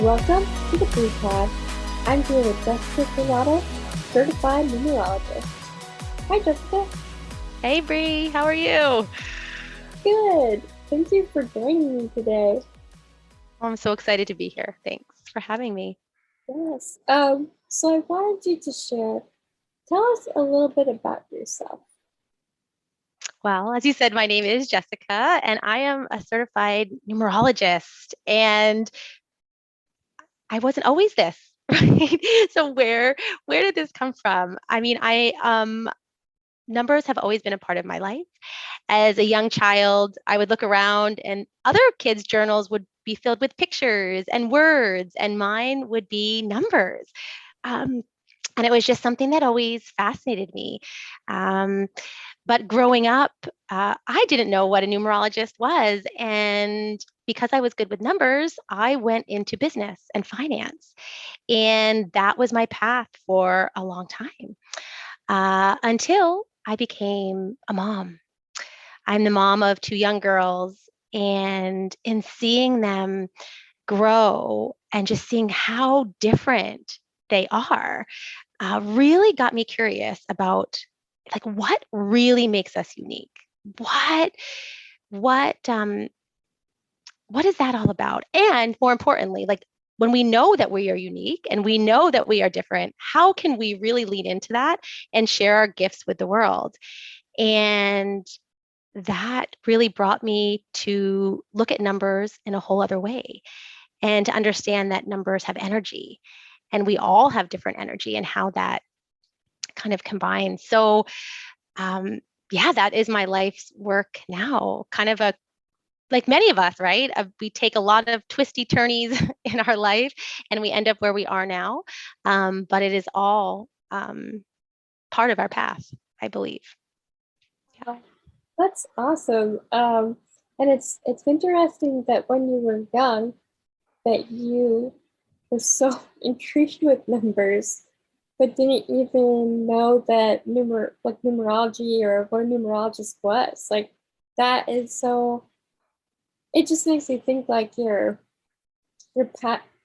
Welcome to the Blue Pod. I'm here with Jessica Cerato, certified numerologist. Hi, Jessica. Hey Bree, how are you? Good. Thank you for joining me today. I'm so excited to be here. Thanks for having me. Yes. So I wanted you to tell us a little bit about yourself. Well, as you said, my name is Jessica, and I am a certified numerologist. And I wasn't always this, right? So where did this come from? I mean, I numbers have always been a part of my life. As a young child, I would look around, and other kids' journals would be filled with pictures and words, and mine would be numbers. Um, and it was just something that always fascinated me. Um, but growing up, I didn't know what a numerologist was. And because I was good with numbers, I went into business and finance. And that was my path for a long time until I became a mom. I'm the mom of two young girls. And in seeing them grow and just seeing how different they are, really got me curious about like what really makes us unique. What what um what is that all about? And more importantly, like when we know that we are unique and we know that we are different, how can we really lean into that and share our gifts with the world? And that really brought me to look at numbers in a whole other way and to understand that numbers have energy and we all have different energy and how that kind of combines. So, um, yeah, that is my life's work now. Kind of a like many of us, right? We take a lot of twisty turnies in our life, and we end up where we are now. But it is all part of our path, I believe. Yeah. That's awesome. And it's interesting that when you were young, that you were so intrigued with numbers, but didn't even know that numerology or what a numerologist was. Like that is so. It just makes me think like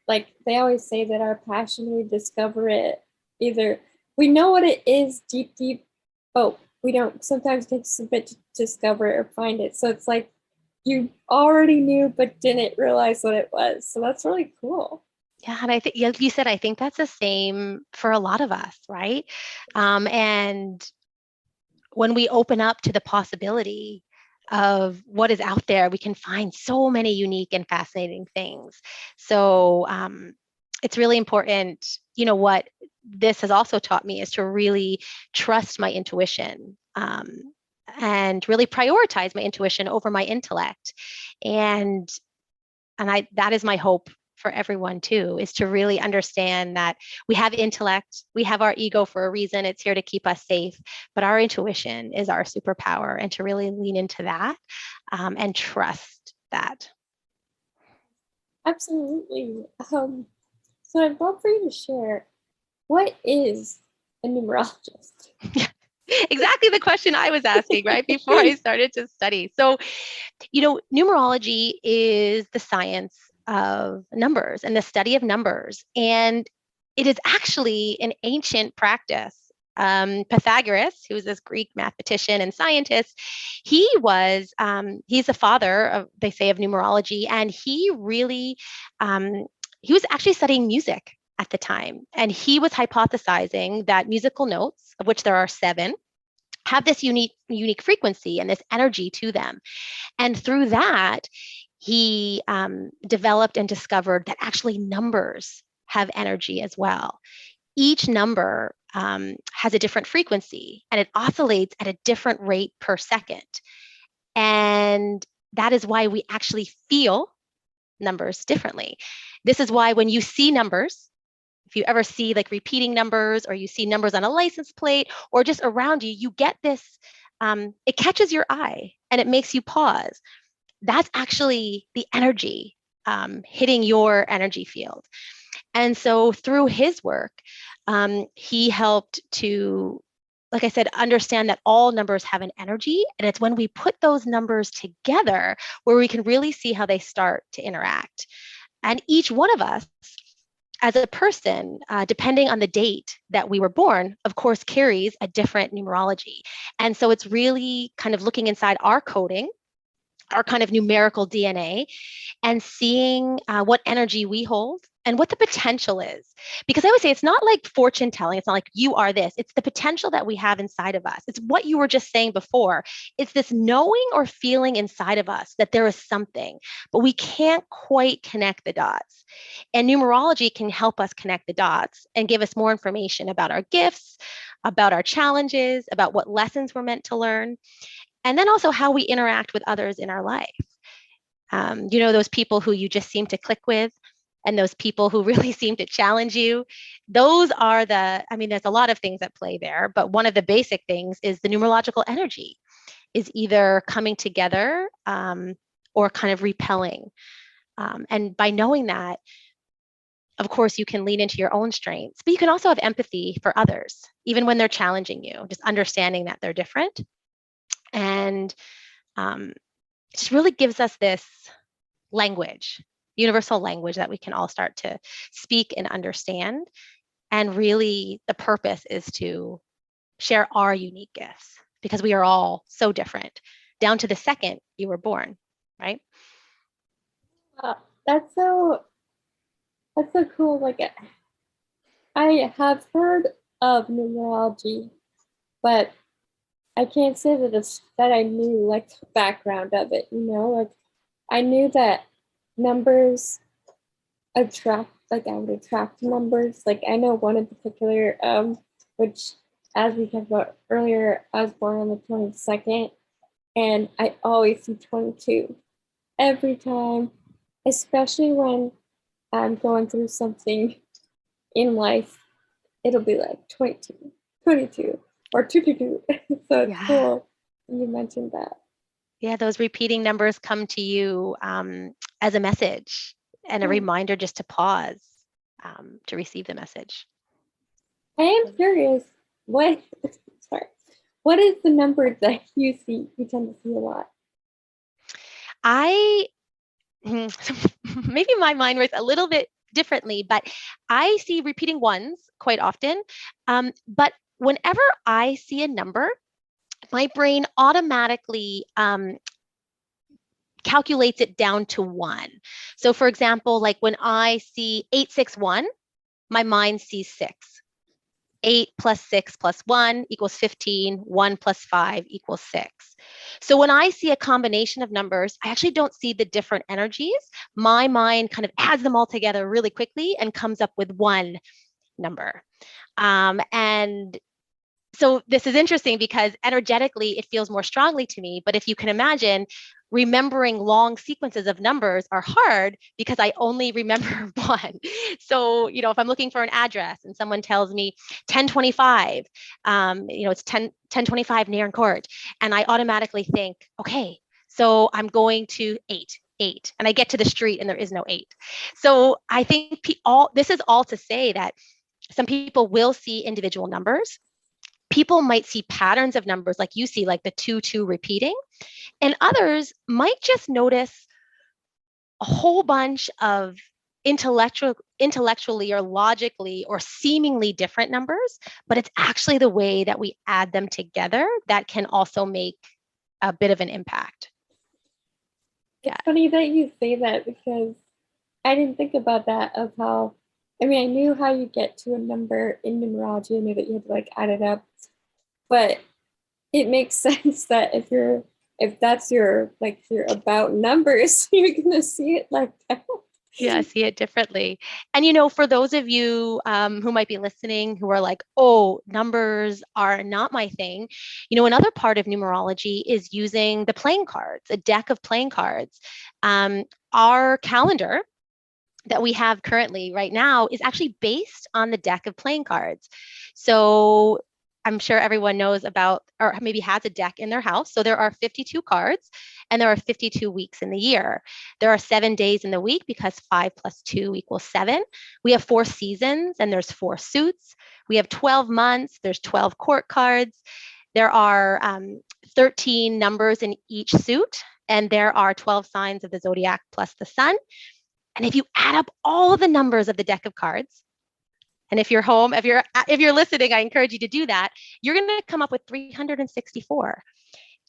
like they always say that our passion, we discover it either we know what it is deep, but we don't, sometimes it takes a bit to discover it or find it. So it's like you already knew but didn't realize what it was. So that's really cool. Yeah, and I think, like you said, I think that's the same for a lot of us, right? And when we open up to the possibility of what is out there, we can find so many unique and fascinating things. So it's really important. You know, what this has also taught me is to really trust my intuition. And really prioritize my intuition over my intellect. And and that is my hope for everyone too, is to really understand that we have intellect, we have our ego for a reason, it's here to keep us safe, but our intuition is our superpower, and to really lean into that and trust that. Absolutely. So I'd love for you to share, what is a numerologist? Exactly the question I was asking right before I started to study. So, numerology is the science of numbers and the study of numbers. And it is actually an ancient practice. Pythagoras, who was this Greek mathematician and scientist, he's the father of, they say, of numerology, and he was actually studying music at the time, and he was hypothesizing that musical notes, of which there are seven, have this unique frequency and this energy to them. And through that, he developed and discovered that actually numbers have energy as well. Each number has a different frequency and it oscillates at a different rate per second. And that is why we actually feel numbers differently. This is why when you see numbers, if you ever see like repeating numbers, or you see numbers on a license plate or just around you, you get this, it catches your eye and it makes you pause. That's actually the energy hitting your energy field. And so through his work, he helped to, like I said, understand that all numbers have an energy. And it's when we put those numbers together where we can really see how they start to interact. And each one of us, as a person, depending on the date that we were born, of course, carries a different numerology. And so it's really kind of looking inside our coding, our kind of numerical DNA, and seeing what energy we hold and what the potential is. Because I would say it's not like fortune telling. It's not like you are this. It's the potential that we have inside of us. It's what you were just saying before. It's this knowing or feeling inside of us that there is something, but we can't quite connect the dots. And numerology can help us connect the dots and give us more information about our gifts, about our challenges, about what lessons we're meant to learn, and then also how we interact with others in our life. Those people who you just seem to click with, and those people who really seem to challenge you. Those are there's a lot of things at play there, but one of the basic things is the numerological energy is either coming together or kind of repelling. And by knowing that, of course, you can lean into your own strengths, but you can also have empathy for others, even when they're challenging you, just understanding that they're different. And it just really gives us this language, universal language that we can all start to speak and understand. And really, the purpose is to share our unique gifts because we are all so different, down to the second you were born, right? Uh, that's so cool. Like I have heard of numerology, but I can't say that I knew like the background of it, like I knew that numbers attract, like I would attract numbers. Like I know one in particular, which as we talked about earlier, I was born on the 22nd and I always see 22 every time, especially when I'm going through something in life. It'll be like 22, 22, or 222. So it's Yeah. cool you mentioned that. Yeah, those repeating numbers come to you as a message and a Yeah. reminder just to pause to receive the message. I am curious, what sorry, what is the number that you tend to see a lot? I maybe my mind works a little bit differently, but I see repeating ones quite often. But whenever I see a number, my brain automatically calculates it down to one. So, for example, like when I see 861, my mind sees six. 8 plus 6 plus 1 equals 15. 1 plus 5 equals 6. So when I see a combination of numbers, I actually don't see the different energies. My mind kind of adds them all together really quickly and comes up with one number. And so this is interesting because energetically it feels more strongly to me. But if you can imagine, remembering long sequences of numbers are hard because I only remember one. So, if I'm looking for an address and someone tells me 1025, it's 1025 Nairn Court, and I automatically think, okay, so I'm going to 8, and I get to the street and there is no 8. So I think this is all to say that some people will see individual numbers. People might see patterns of numbers like you see, like the 2 repeating, and others might just notice a whole bunch of intellectually or logically or seemingly different numbers, but it's actually the way that we add them together that can also make a bit of an impact. It's funny that you say that because I didn't think about that of how, I mean, I knew how you get to a number in numerology. I knew that you had to like add it up, but it makes sense that if that's your about numbers, you're gonna see it like that. Yeah, see it differently. And for those of you who might be listening who are like, oh, numbers are not my thing, another part of numerology is using the playing cards, a deck of playing cards. Our calendar that we have currently right now is actually based on the deck of playing cards. So I'm sure everyone knows about, or maybe has a deck in their house. So there are 52 cards and there are 52 weeks in the year. There are 7 days in the week because 5 plus 2 equals 7. We have 4 seasons and there's 4 suits. We have 12 months, there's 12 court cards. There are 13 numbers in each suit, and there are 12 signs of the zodiac plus the sun. And if you add up all the numbers of the deck of cards, and if you're home, if you're listening, I encourage you to do that. You're going to come up with 364.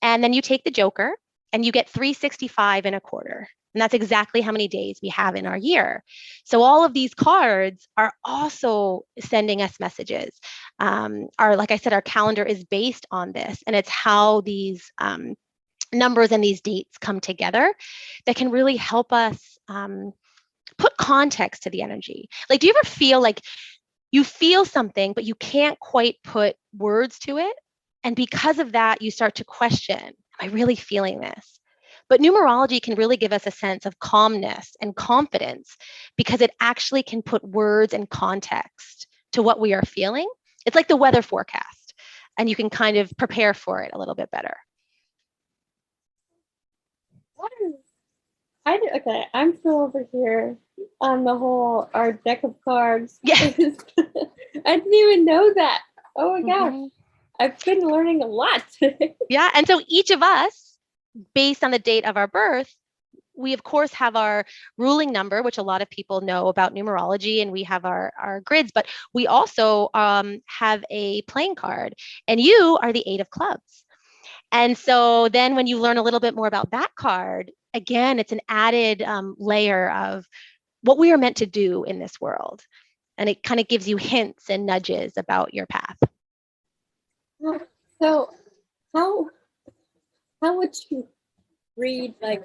And then you take the joker and you get 365 and a quarter. And that's exactly how many days we have in our year. So all of these cards are also sending us messages. Like I said, our calendar is based on this, and it's how these numbers and these dates come together that can really help us put context to the energy. Like, do you ever feel like you feel something, but you can't quite put words to it? And because of that, you start to question, am I really feeling this? But numerology can really give us a sense of calmness and confidence because it actually can put words and context to what we are feeling. It's like the weather forecast, and you can kind of prepare for it a little bit better. Okay, I'm still over here on the whole our deck of cards. Yeah. I didn't even know that. Oh my gosh. Mm-hmm. I've been learning a lot today. Yeah. And so each of us, based on the date of our birth, we of course have our ruling number, which a lot of people know about numerology, and we have our grids, but we also have a playing card, and you are the 8 of clubs. And so then when you learn a little bit more about that card, again, it's an added layer of what we are meant to do in this world. And it kind of gives you hints and nudges about your path. So how would you read, like,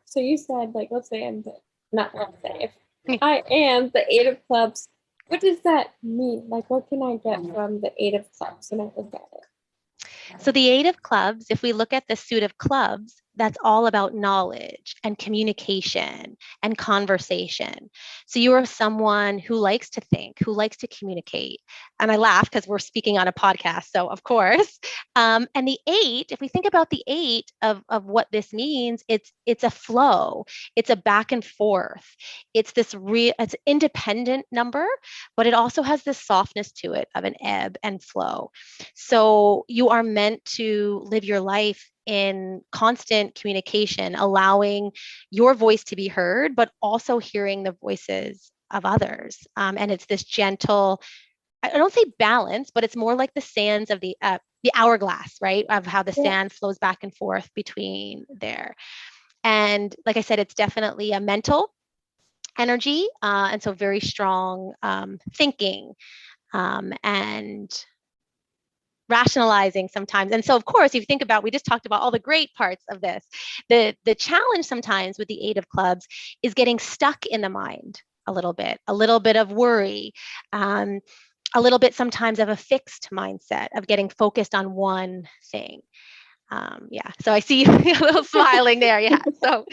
so you said, like, let's say if I am the 8 of clubs, what does that mean? Like, what can I get from the 8 of clubs when I look at it? So the 8 of clubs, if we look at the suit of clubs, that's all about knowledge and communication and conversation. So you are someone who likes to think, who likes to communicate. And I laugh because we're speaking on a podcast, so of course. And the 8, if we think about the 8 of what this means, it's a flow, it's a back and forth. It's it's independent number, but it also has this softness to it of an ebb and flow. So you are meant to live your life in constant communication, allowing your voice to be heard, but also hearing the voices of others. And it's this gentle, I don't say balance, but it's more like the sands of the hourglass, right? Of how the sand flows back and forth between there. And like I said, it's definitely a mental energy. And so very strong thinking and rationalizing sometimes. And so, of course, if you think about, we just talked about all the great parts of this. The challenge sometimes with the 8 of clubs is getting stuck in the mind a little bit of worry, a little bit sometimes of a fixed mindset of getting focused on one thing. Yeah, so I see you a little smiling there. Yeah, so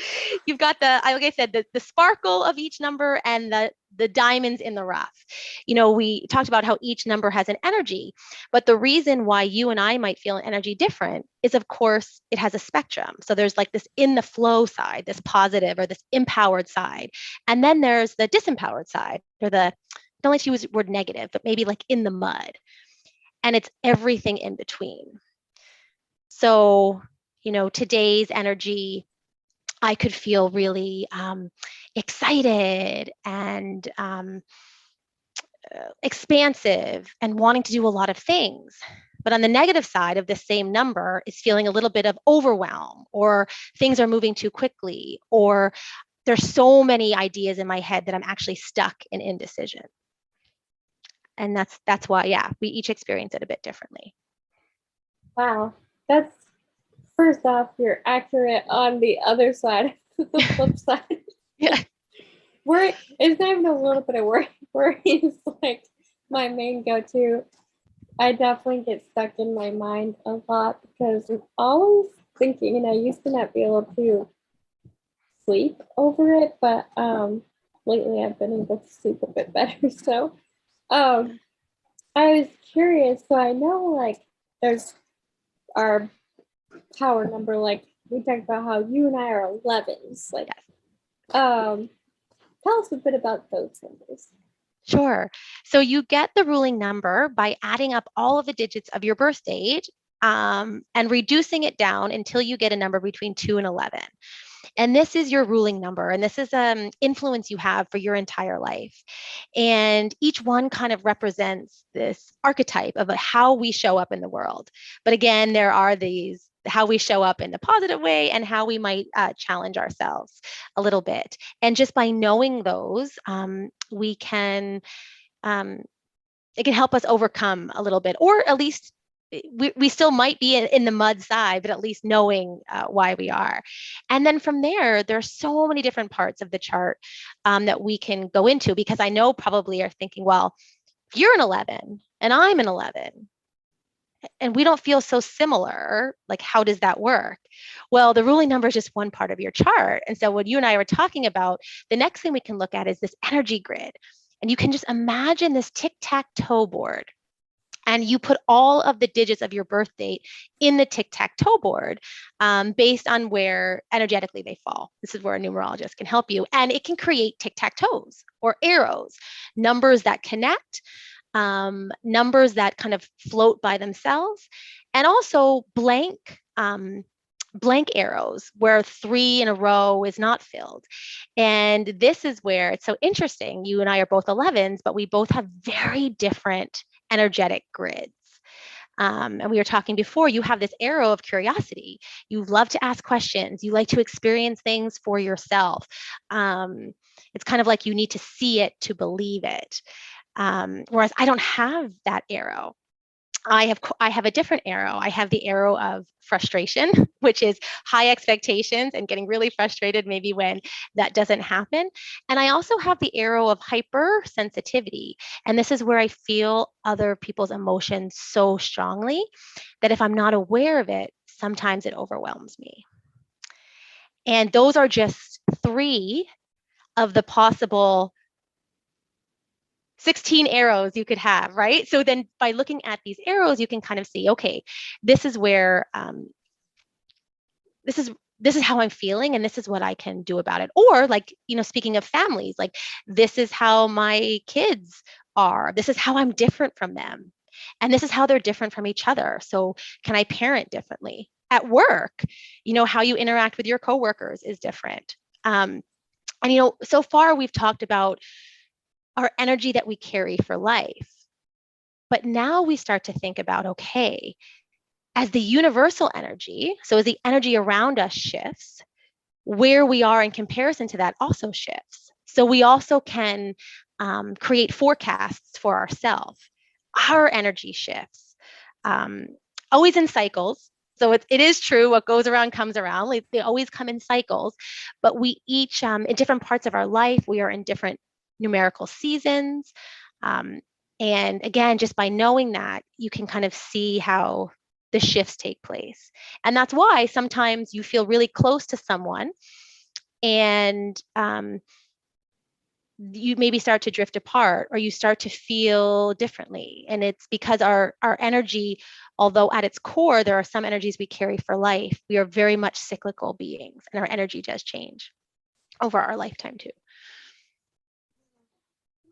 you've got like I said, the sparkle of each number and the diamonds in the rough. We talked about how each number has an energy, but the reason why you and I might feel an energy different is, of course, it has a spectrum. So there's like this in the flow side, this positive or this empowered side, and then there's the disempowered side, or don't like to use the word negative, but maybe like in the mud, and it's everything in between. So, today's energy, I could feel really excited and expansive and wanting to do a lot of things. But on the negative side of the same number is feeling a little bit of overwhelm, or things are moving too quickly, or there's so many ideas in my head that I'm actually stuck in indecision. And that's why, yeah, we each experience it a bit differently. Wow. That's, first off, you're accurate on the other side, the flip side. Yeah. Worry, it's not even a little bit of worry. Worry is like my main go-to. I definitely get stuck in my mind a lot because I'm always thinking, and I used to not be able to sleep over it, but lately I've been able to sleep a bit better. So I was curious. So I know, like, there's our power number, like we talked about how you and I are 11s. Like, tell us a bit about those numbers. Sure. So you get the ruling number by adding up all of the digits of your birth date and reducing it down until you get a number between 2 and 11. And this is your ruling number. And this is influence you have for your entire life. And each one kind of represents this archetype of how we show up in the world. But again, there are these how we show up in the positive way and how we might challenge ourselves a little bit. And just by knowing those, we can, it can help us overcome a little bit, or at least we still might be in the mud side, but at least knowing why we are. And then from there, there's so many different parts of the chart that we can go into, because I know probably are thinking, well, if you're an 11 and I'm an 11, and we don't feel so similar, like how does that work? Well, the ruling number is just one part of your chart. And so what you and I were talking about, the next thing we can look at is this energy grid. And you can just imagine this tic-tac-toe board. And you put all of the digits of your birth date in the tic-tac-toe board based on where energetically they fall. This is where a numerologist can help you. And it can create tic-tac-toes or arrows, numbers that connect, numbers that kind of float by themselves, and also blank arrows where 3 in a row is not filled. And this is where it's so interesting. You and I are both 11s, but we both have very different energetic grids. And we were talking before, you have this arrow of curiosity. You love to ask questions. You like to experience things for yourself. It's kind of like you need to see it to believe it. Whereas I don't have that arrow. I have a different arrow. I have the arrow of frustration, which is high expectations and getting really frustrated maybe when that doesn't happen. And I also have the arrow of hypersensitivity. And this is where I feel other people's emotions so strongly that if I'm not aware of it, sometimes it overwhelms me. And those are just 3 of the possible 16 arrows you could have, right? So then by looking at these arrows, you can kind of see, okay, this is where, this is how I'm feeling, and this is what I can do about it. Or like, speaking of families, like this is how my kids are. This is how I'm different from them. And this is how they're different from each other. So can I parent differently? At work, how you interact with your coworkers is different. And so far we've talked about our energy that we carry for life. But now we start to think about, okay, as the universal energy, so as the energy around us shifts, where we are in comparison to that also shifts. So we also can create forecasts for ourselves. Our energy shifts, always in cycles. So it is true, what goes around comes around. Like, they always come in cycles, but we each, in different parts of our life, we are in different numerical seasons. And again, just by knowing that, you can kind of see how the shifts take place. And that's why sometimes you feel really close to someone and you maybe start to drift apart, or you start to feel differently. And it's because our energy, although at its core, there are some energies we carry for life, we are very much cyclical beings, and our energy does change over our lifetime too.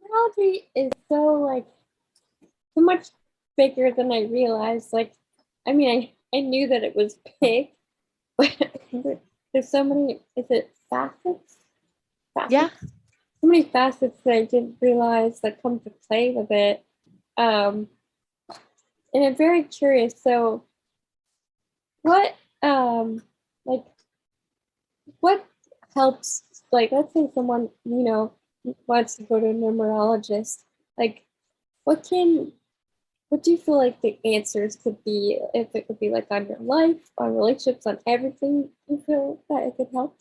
Numerology is so much bigger than I realized. I knew that it was big, but there's so many. Is it facets? Yeah. So many facets that I didn't realize that come to play with it. And I'm very curious. So, what what helps? Let's say someone wants to go to a numerologist. What do you feel like the answers could be? If it could be on your life, on relationships, on everything, you feel that it could help?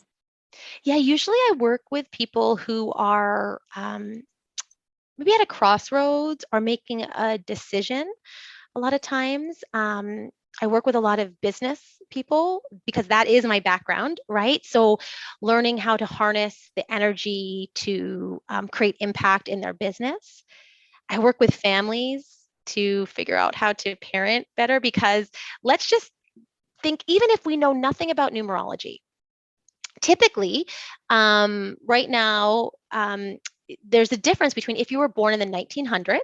Yeah, usually I work with people who are maybe at a crossroads or making a decision. A lot of times, I work with a lot of business people because that is my background, right? So learning how to harness the energy to create impact in their business. I work with families to figure out how to parent better, because let's just think, even if we know nothing about numerology, typically, right now, there's a difference between if you were born in the 1900s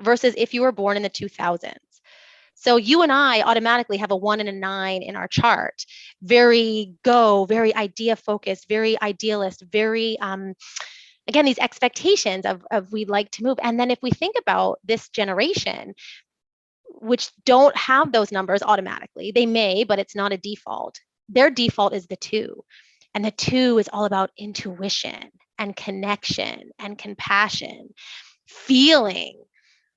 versus if you were born in the 2000s. So you and I automatically have a 1 and a 9 in our chart. Very idea focused, very idealist, very again, these expectations of we'd like to move. And then if we think about this generation, which don't have those numbers automatically, they may, but it's not a default. Their default is the 2. And the 2 is all about intuition and connection and compassion, feeling,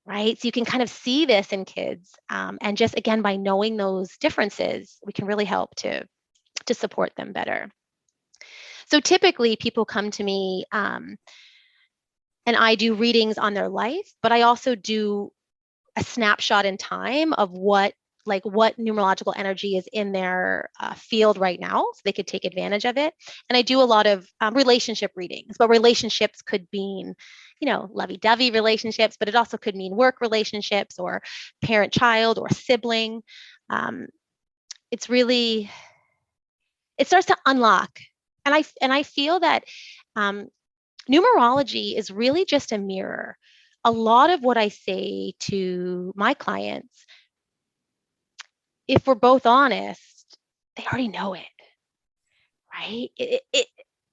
right? So you can kind of see this in kids. And just again, by knowing those differences, we can really help to support them better. So typically people come to me and I do readings on their life, but I also do a snapshot in time of what numerological energy is in their field right now, so they could take advantage of it. And I do a lot of relationship readings, but relationships could mean, lovey-dovey relationships, but it also could mean work relationships or parent-child or sibling. It's really, it starts to unlock. And I feel that numerology is really just a mirror. A lot of what I say to my clients, if we're both honest, they already know it, right?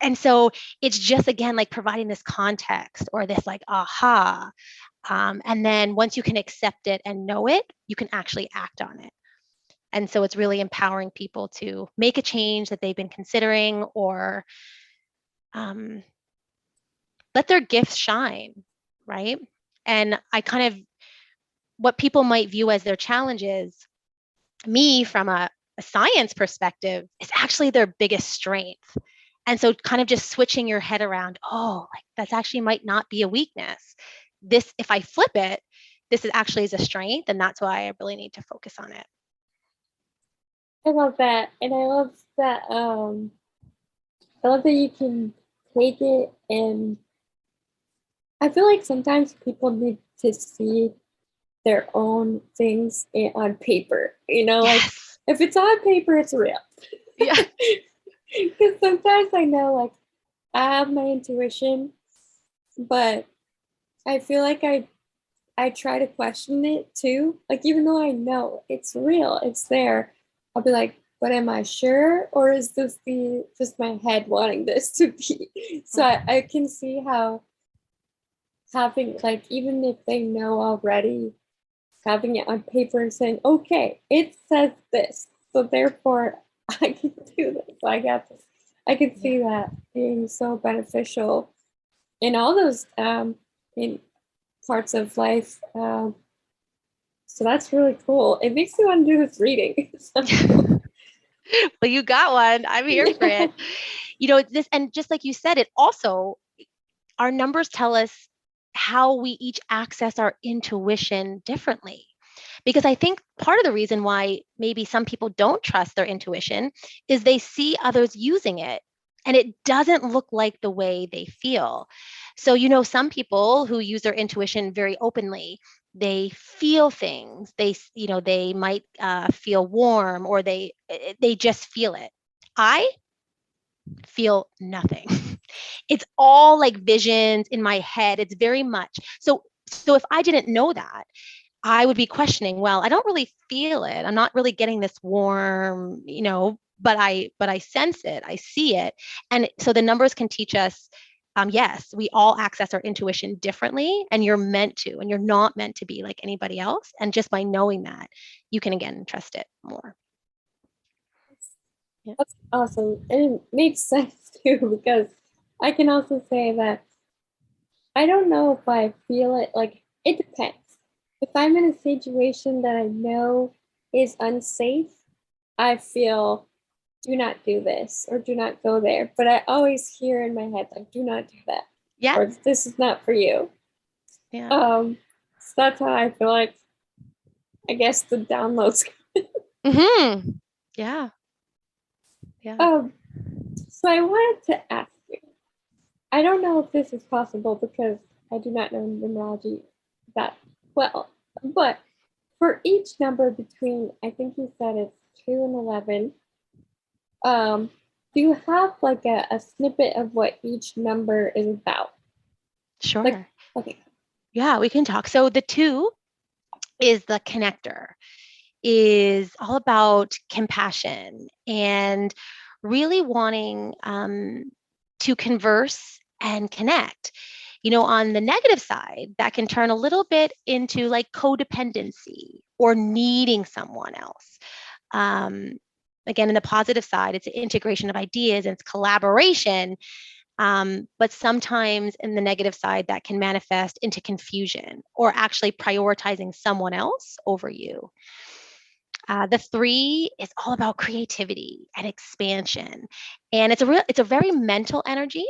And so it's just, again, like providing this context or this like aha. And then once you can accept it and know it, you can actually act on it. And so it's really empowering people to make a change that they've been considering, or let their gifts shine, right? And I kind of, what people might view as their challenges, me from a science perspective, is actually their biggest strength. And so kind of just switching your head around, oh, like that's actually might not be a weakness. This, if I flip it, this is actually is a strength, and that's why I really need to focus on it. I love that. And I love that you can take it, and I feel like sometimes people need to see their own things on paper. Like Yes. if it's on paper, it's real. Yeah. Because sometimes I know, like, I have my intuition, but I feel like I try to question it too. Like, even though I know it's real, it's there, I'll be like, but am I sure? Or is this just my head wanting this to be? So I can see how having, like, even if they know already, having it on paper and saying, okay, it says this, so therefore I can do this. I got this. I can see that being so beneficial in all those in parts of life. So that's really cool. It makes me want to do this reading. Well, you got one. I'm here for it. This, and just like you said, it also, our numbers tell us how we each access our intuition differently. Because I think part of the reason why maybe some people don't trust their intuition is they see others using it and it doesn't look like the way they feel. So, some people who use their intuition very openly, they feel things. They might feel warm, or they just feel it. I feel nothing. It's all like visions in my head. It's very much so if I didn't know that, I would be questioning, well, I don't really feel it. I'm not really getting this warm, but I sense it. I see it. And so the numbers can teach us, yes, we all access our intuition differently, and you're meant to, and you're not meant to be like anybody else. And just by knowing that, you can, again, trust it more. Yeah. That's awesome. And it makes sense too, because I can also say that I don't know if I feel it. Like, it depends. If I'm in a situation that I know is unsafe, I feel, do not do this or do not go there. But I always hear in my head, like, do not do that. Yeah. Or this is not for you. Yeah. So that's how I feel like, I guess, the downloads. Mm-hmm. Yeah. Yeah. So I wanted to ask you, I don't know if this is possible because I do not know numerology that well, but for each number between, I think you said it's 2 and 11, do you have like a snippet of what each number is about? Sure. Like, okay. Yeah, we can talk. So the 2 is the connector. is all about compassion and really wanting to converse and connect. On the negative side, that can turn a little bit into like codependency or needing someone else. Again, in the positive side, it's an integration of ideas and it's collaboration. But sometimes in the negative side, that can manifest into confusion or actually prioritizing someone else over you. The 3 is all about creativity and expansion, and it's a very mental energy.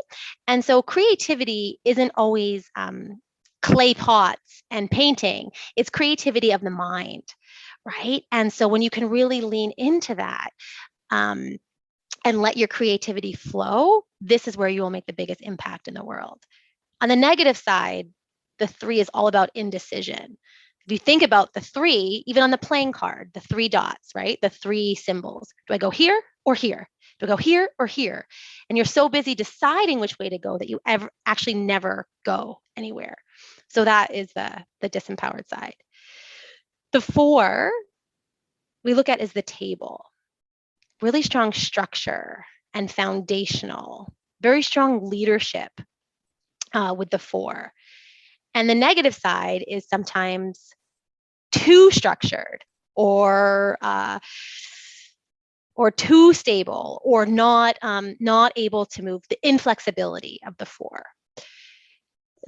And so creativity isn't always clay pots and painting; it's creativity of the mind, right? And so when you can really lean into that um, and let your creativity flow, this is where you will make the biggest impact in the world. On the negative side, the 3 is all about indecision. If you think about the 3, even on the playing card, the 3 dots, right? The 3 symbols. Do I go here or here? Do I go here or here? And you're so busy deciding which way to go that you ever actually never go anywhere. So that is the disempowered side. The 4 we look at is the table. Really strong structure and foundational, very strong leadership with the 4. And the negative side is sometimes too structured or too stable or not able to move, the inflexibility of the 4.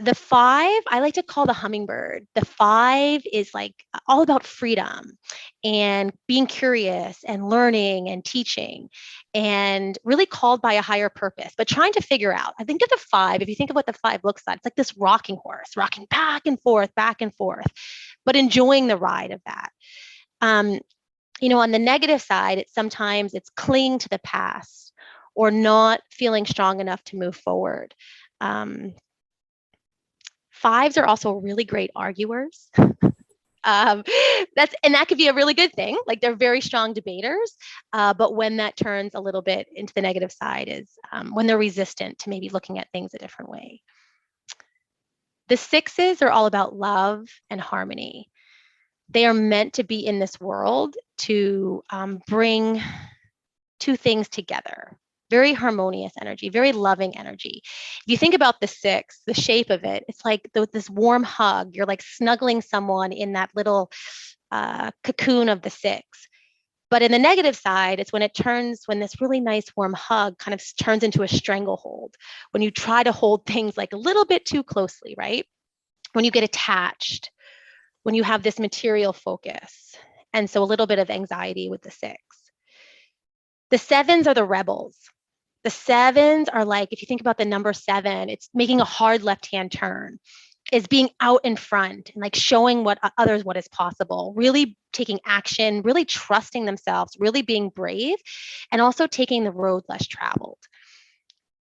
The 5, I like to call the hummingbird. The 5 is like all about freedom and being curious and learning and teaching and really called by a higher purpose, but trying to figure out. I think of the 5, if you think of what the 5 looks like, it's like this rocking horse, rocking back and forth, but enjoying the ride of that. On the negative side, it's clinging to the past or not feeling strong enough to move forward. 5s are also really great arguers. That could be a really good thing. Like they're very strong debaters, but when that turns a little bit into the negative side is when they're resistant to maybe looking at things a different way. The 6s are all about love and harmony. They are meant to be in this world to bring two things together. Very harmonious energy, very loving energy. If you think about the 6, the shape of it, it's like this warm hug. You're like snuggling someone in that little cocoon of the 6. But in the negative side, it's when this really nice warm hug kind of turns into a stranglehold, when you try to hold things like a little bit too closely, right? When you get attached, when you have this material focus. And so a little bit of anxiety with the 6. The 7s are the rebels. The 7s are like, if you think about the number 7, it's making a hard left-hand turn, is being out in front and like showing others what is possible, really taking action, really trusting themselves, really being brave, and also taking the road less traveled.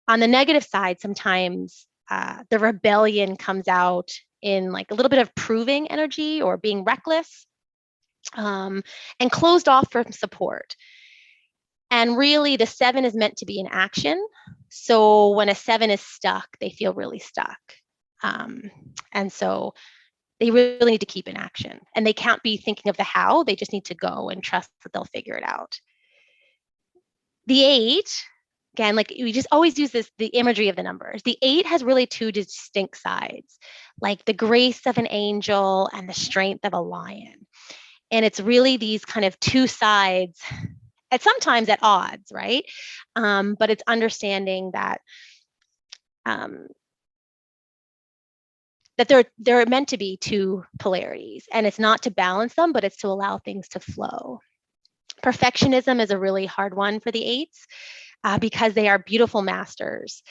On the negative side, sometimes the rebellion comes out in like a little bit of proving energy or being reckless and closed off from support. And really, the 7 is meant to be in action. So when a 7 is stuck, they feel really stuck. And so they really need to keep in action. And they can't be thinking of the how, they just need to go and trust that they'll figure it out. The 8, again, like we just always use the imagery of the numbers. The 8 has really 2 distinct sides, like the grace of an angel and the strength of a lion. And it's really these kind of 2 sides, and sometimes at odds, right? But it's understanding that that they're meant to be 2 polarities, and it's not to balance them, but it's to allow things to flow. Perfectionism is a really hard one for the 8s because they are beautiful masters.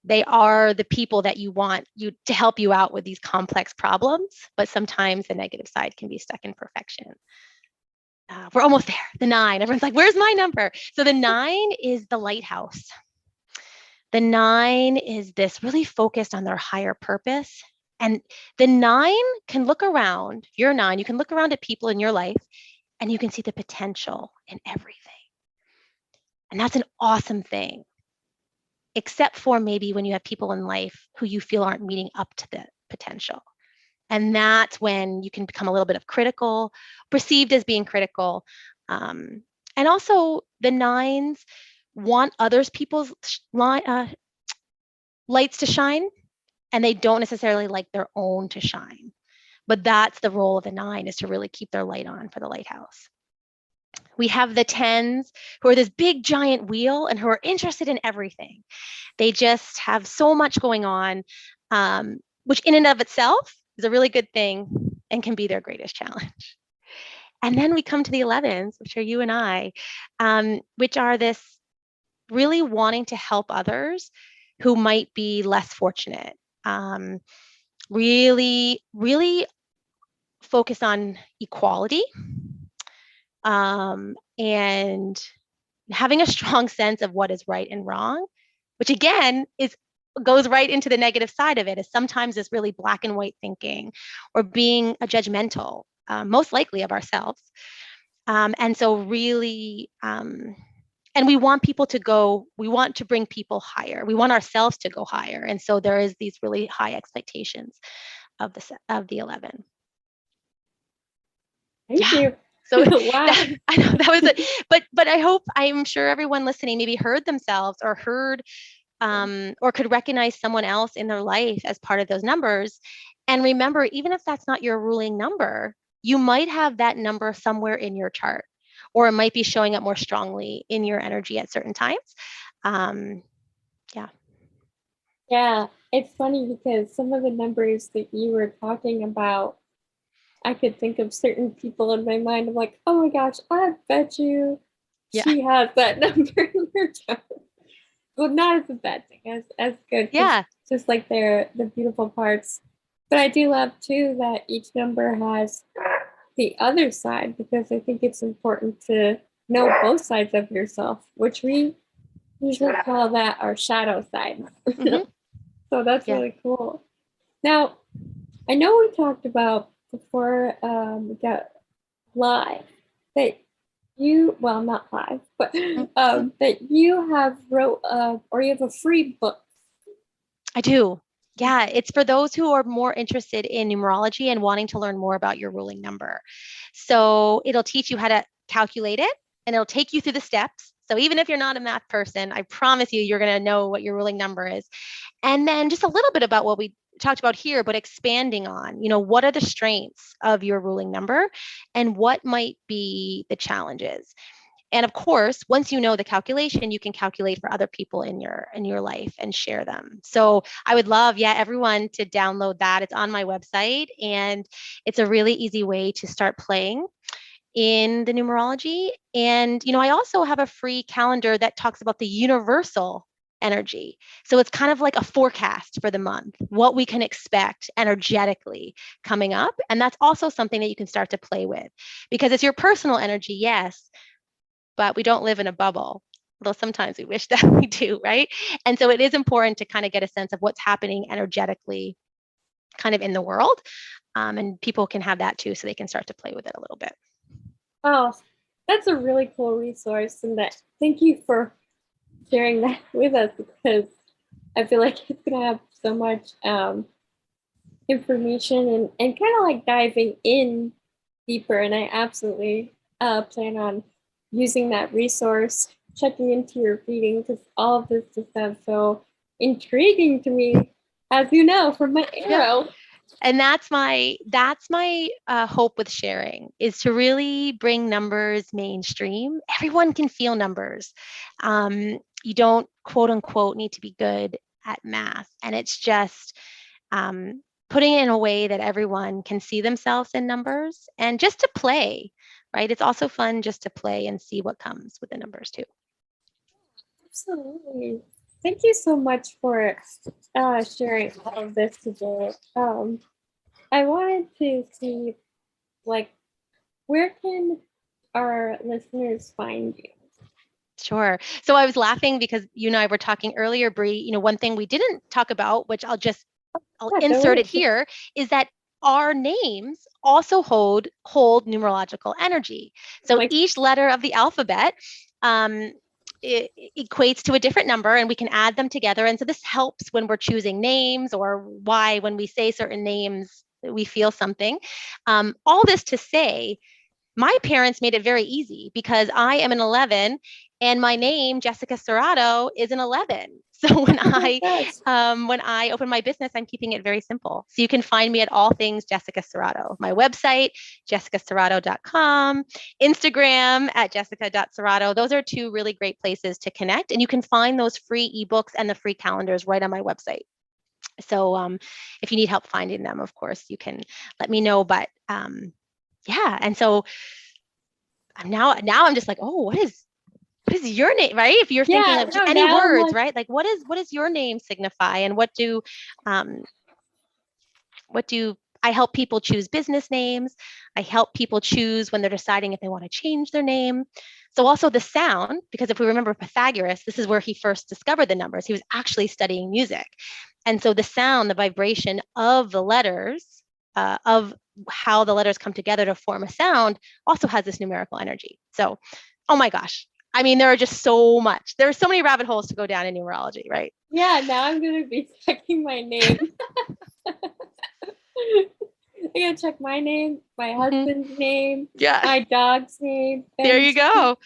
They are the people that you want to help you out with these complex problems, but sometimes the negative side can be stuck in perfection. We're almost there. The 9. Everyone's like, where's my number? So the 9 is the lighthouse. The 9 is this really focused on their higher purpose. And the 9 can look around. If you're a 9, you can look around at people in your life and you can see the potential in everything. And that's an awesome thing, except for maybe when you have people in life who you feel aren't meeting up to the potential. And that's when you can become a little bit of critical, perceived as being critical. And also the nines want others people's lights to shine, and they don't necessarily like their own to shine. But that's the role of the nine, is to really keep their light on for the lighthouse. We have the tens, who are this big giant wheel and who are interested in everything. They just have so much going on, which in and of itself is a really good thing and can be their greatest challenge. And then we come to the 11s, which are you and I, which are this really wanting to help others who might be less fortunate. Really, really focus on equality, and having a strong sense of what is right and wrong, which again goes right into the negative side of it, is sometimes this really black and white thinking, or being a judgmental, most likely of ourselves. And so really, and we want people to go, we want to bring people higher. We want ourselves to go higher. And so there is these really high expectations of the 11. Thank you. So Wow. I know that was it. But I'm sure everyone listening maybe heard themselves, or heard, or could recognize someone else in their life as part of those numbers. And remember, even if that's not your ruling number, you might have that number somewhere in your chart, or it might be showing up more strongly in your energy at certain times. Yeah. Yeah, it's funny because some of the numbers that you were talking about, I could think of certain people in my mind. I'm like, oh my gosh, I bet you she has that number in her chart. Well, not as a bad thing, as good. Yeah. Just like they're the beautiful parts. But I do love too that each number has the other side, because I think it's important to know both sides of yourself, which we usually call that our shadow side. Mm-hmm. So that's really cool. Now, I know we talked about before we got live that you, well, not live, but that you have wrote or you have a free book. I do. Yeah, it's for those who are more interested in numerology and wanting to learn more about your ruling number. So it'll teach you how to calculate it, and it'll take you through the steps. So even if you're not a math person, I promise you're going to know what your ruling number is. And then just a little bit about what we talked about here, but expanding on, what are the strengths of your ruling number and what might be the challenges. And of course, once you know the calculation, you can calculate for other people in your life and share them. So I would love, everyone to download that. It's on my website, and it's a really easy way to start playing in the numerology. And I also have a free calendar that talks about the universal energy. So it's kind of like a forecast for the month, what we can expect energetically coming up. And that's also something that you can start to play with, because it's your personal energy, yes, but we don't live in a bubble, although sometimes we wish that we do, right? And so it is important to kind of get a sense of what's happening energetically kind of in the world. And people can have that too, so they can start to play with it a little bit. Oh, that's a really cool resource. And thank you for sharing that with us, because I feel like it's going to have so much information and kind of like diving in deeper. And I absolutely plan on using that resource, checking into your reading, because all of this just sounds so intriguing to me, as you know, from my arrow. Yeah. And that's my hope with sharing, is to really bring numbers mainstream. Everyone can feel numbers. You don't, quote unquote, need to be good at math. And it's just putting it in a way that everyone can see themselves in numbers, and just to play, right? It's also fun just to play and see what comes with the numbers too. Absolutely. Thank you so much for sharing all of this today. I wanted to see, like, where can our listeners find you? Sure. So I was laughing because you and I were talking earlier, Bree. One thing we didn't talk about, which I'll insert it here, is that our names also hold numerological energy. So each letter of the alphabet it equates to a different number, and we can add them together. And so this helps when we're choosing names, or why when we say certain names we feel something. All this to say, my parents made it very easy because I am an 11 and my name, Jessica Cerato, is an 11. So when I open my business, I'm keeping it very simple. So you can find me at all things Jessica Cerato. My website, jessicacerato.com, Instagram at jessica.cerato. Those are two really great places to connect. And you can find those free ebooks and the free calendars right on my website. So if you need help finding them, of course, you can let me know. But yeah, and so now I'm just like, oh, what is your name, right? If you're thinking like any words, right? Like what does your name signify, and what do I help people choose business names? I help people choose when they're deciding if they want to change their name. So also the sound, because if we remember Pythagoras, this is where he first discovered the numbers. He was actually studying music. And so the sound, the vibration of the letters, of how the letters come together to form a sound, also has this numerical energy. So, oh my gosh. I mean, there are just so are so many rabbit holes to go down in numerology, right? Yeah, now I'm going to be checking my name. I gotta check my name, my husband's name, my dog's name. There you go.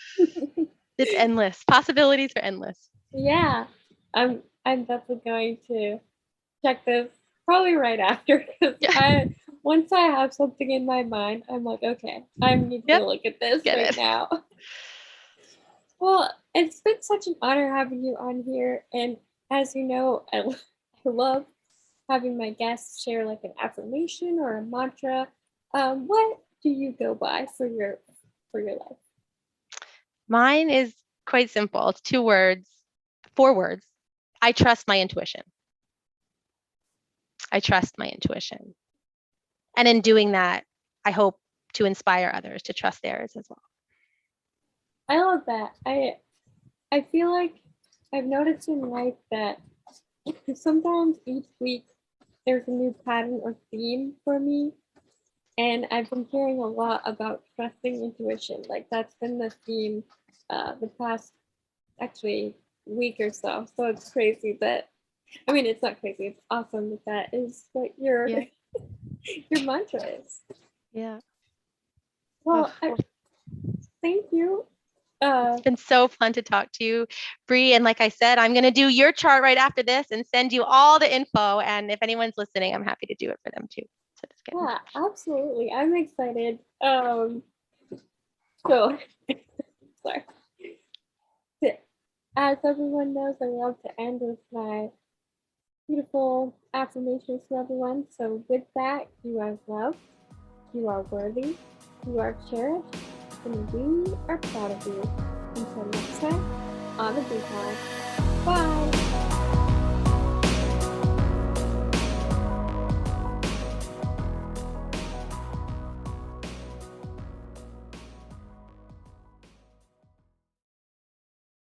It's endless. Possibilities are endless. Yeah, I'm definitely going to check this probably right after, because once I have something in my mind, I'm like, okay, I need to look at this now. Well, it's been such an honor having you on here, and as you know, I love having my guests share like an affirmation or a mantra. What do you go by for your life? Mine is quite simple. It's 4 words. I trust my intuition. I trust my intuition. And in doing that, I hope to inspire others to trust theirs as well. I love that. I feel like I've noticed in life that sometimes each week there's a new pattern or theme for me. And I've been hearing a lot about trusting intuition. Like that's been the theme the past actually week or so. So it's crazy that, I mean, it's not crazy. It's awesome that is what your your mantra is. Yeah. Well, thank you. It's been so fun to talk to you, Bree. And like I said, I'm going to do your chart right after this and send you all the info. And if anyone's listening, I'm happy to do it for them too. So just get yeah, absolutely. I'm excited. So, sorry. As everyone knows, I love to end with my beautiful affirmations for everyone. So with that, you are loved, you are worthy, you are cherished, and we are proud of you. Until next time, on the Decline. Bye!